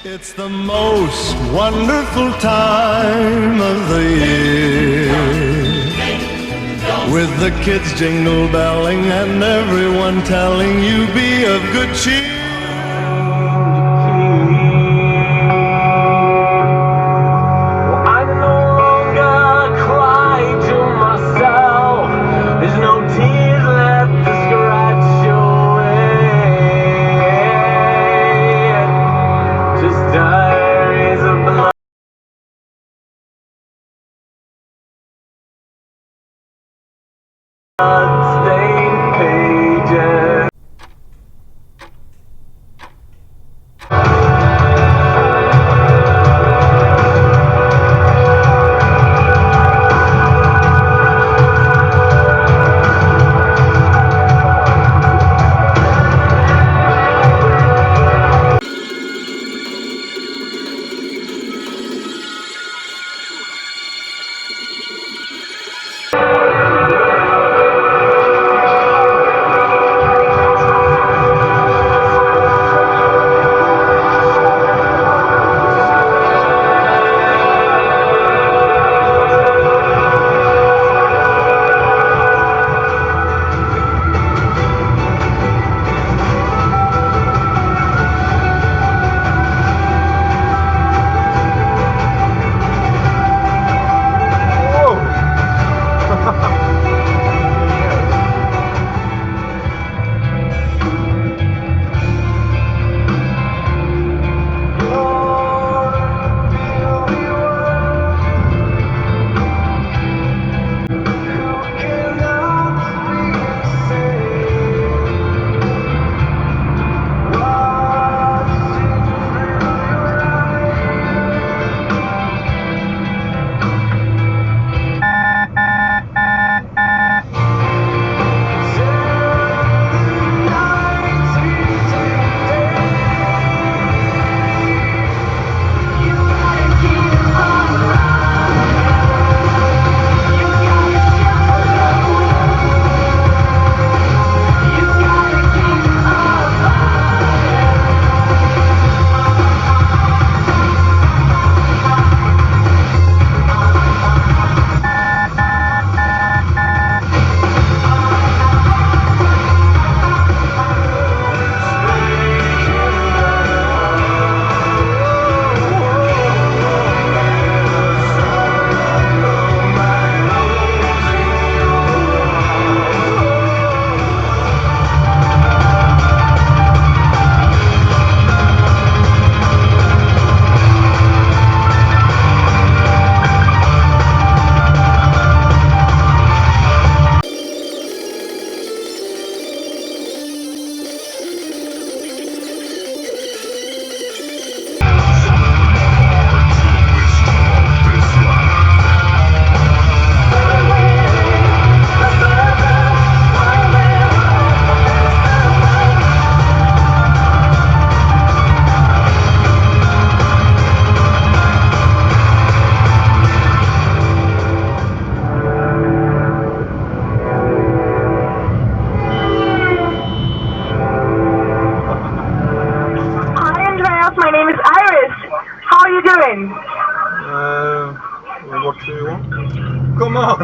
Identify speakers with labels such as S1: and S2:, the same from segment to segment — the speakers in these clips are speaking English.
S1: It's the most wonderful time of the year, with the kids jingle belling and everyone telling you be of good cheer. Blood-stained pages.
S2: My name is Iris. How are you doing?
S3: What do you want? Come on!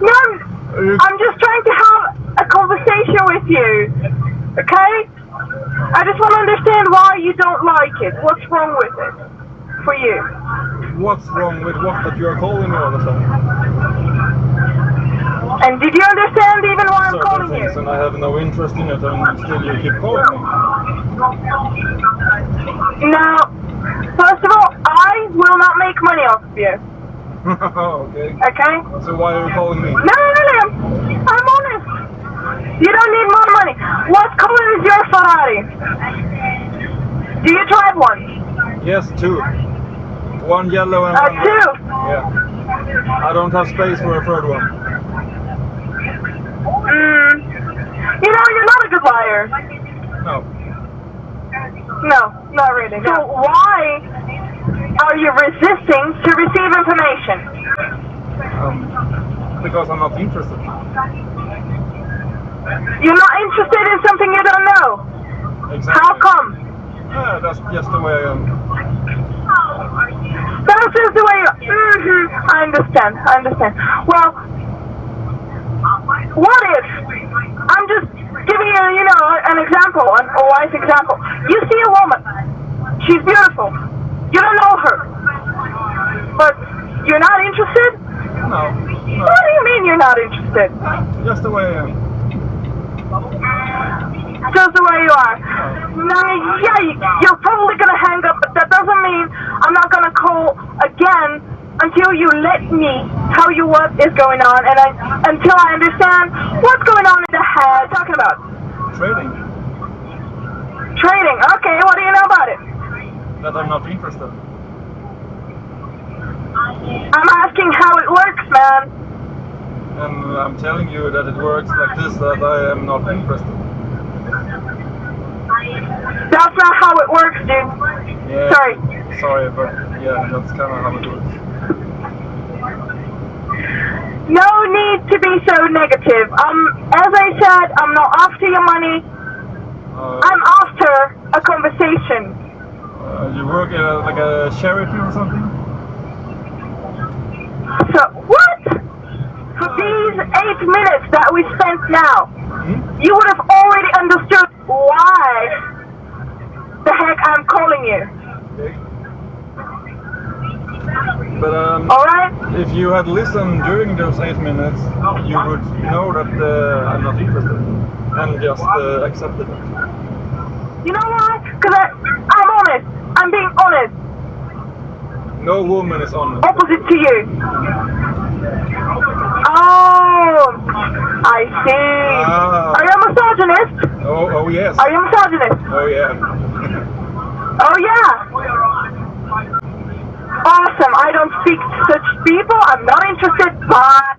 S2: No, I'm just trying to have a conversation with you. Okay? I just want to understand why you don't like it. What's wrong with it? For you.
S3: What's wrong with what that you are calling me all the time?
S2: And did you understand even why I'm calling you?
S3: And I have no interest in it, and still you keep calling me.
S2: Now, first of all, I will not make money off of you.
S3: Okay.
S2: Okay?
S3: So why are you calling me?
S2: No, I'm honest. You don't need more money. What color is your Ferrari? Do you drive one?
S3: Yes, two. One yellow and one red.
S2: Two?
S3: Yeah. I don't have space for a third one.
S2: You know, you're not a good liar.
S3: No.
S2: No, not really. So why are you resisting to receive information?
S3: Because I'm not interested.
S2: You're not interested in something you don't know?
S3: Exactly.
S2: How come?
S3: Yeah, that's just the way I am.
S2: That's just the way you... I understand. Well, what if... I'm just giving you, an example, a life example. You see a woman. She's beautiful. You don't know her. But you're not interested?
S3: No.
S2: What do you mean you're not interested?
S3: Just the way I am.
S2: Just the way you are. Now, yeah, you're probably gonna hang up, but that doesn't mean I'm not gonna call again until you let me tell you what is going on, and until I understand what's going on in the head. Talking about
S3: Trading.
S2: trading. Okay, what do you know about it?
S3: That I'm not interested.
S2: I'm asking how it works, man.
S3: And I'm telling you that it works like this, that I am not interested.
S2: That's not how it works, dude.
S3: Yeah,
S2: Sorry,
S3: but yeah, that's kind of how it works.
S2: No need to be so negative. As I said, I'm not after your money. I'm after a conversation.
S3: You work at like a charity or something?
S2: So, what? For these 8 minutes that we spent now, you would have already understood why the heck I'm calling you.
S3: Okay. But
S2: Alright?
S3: if you had listened during those 8 minutes, you would know that I'm not interested. And just accepted it.
S2: You know why? Because I'm honest. I'm being honest.
S3: No woman is honest.
S2: Opposite to you. Oh, I see.
S3: Ah.
S2: Are you a misogynist?
S3: Oh yes.
S2: Are you a misogynist?
S3: Oh yeah.
S2: Oh yeah. Awesome. I don't speak to such people. I'm not interested. Bye.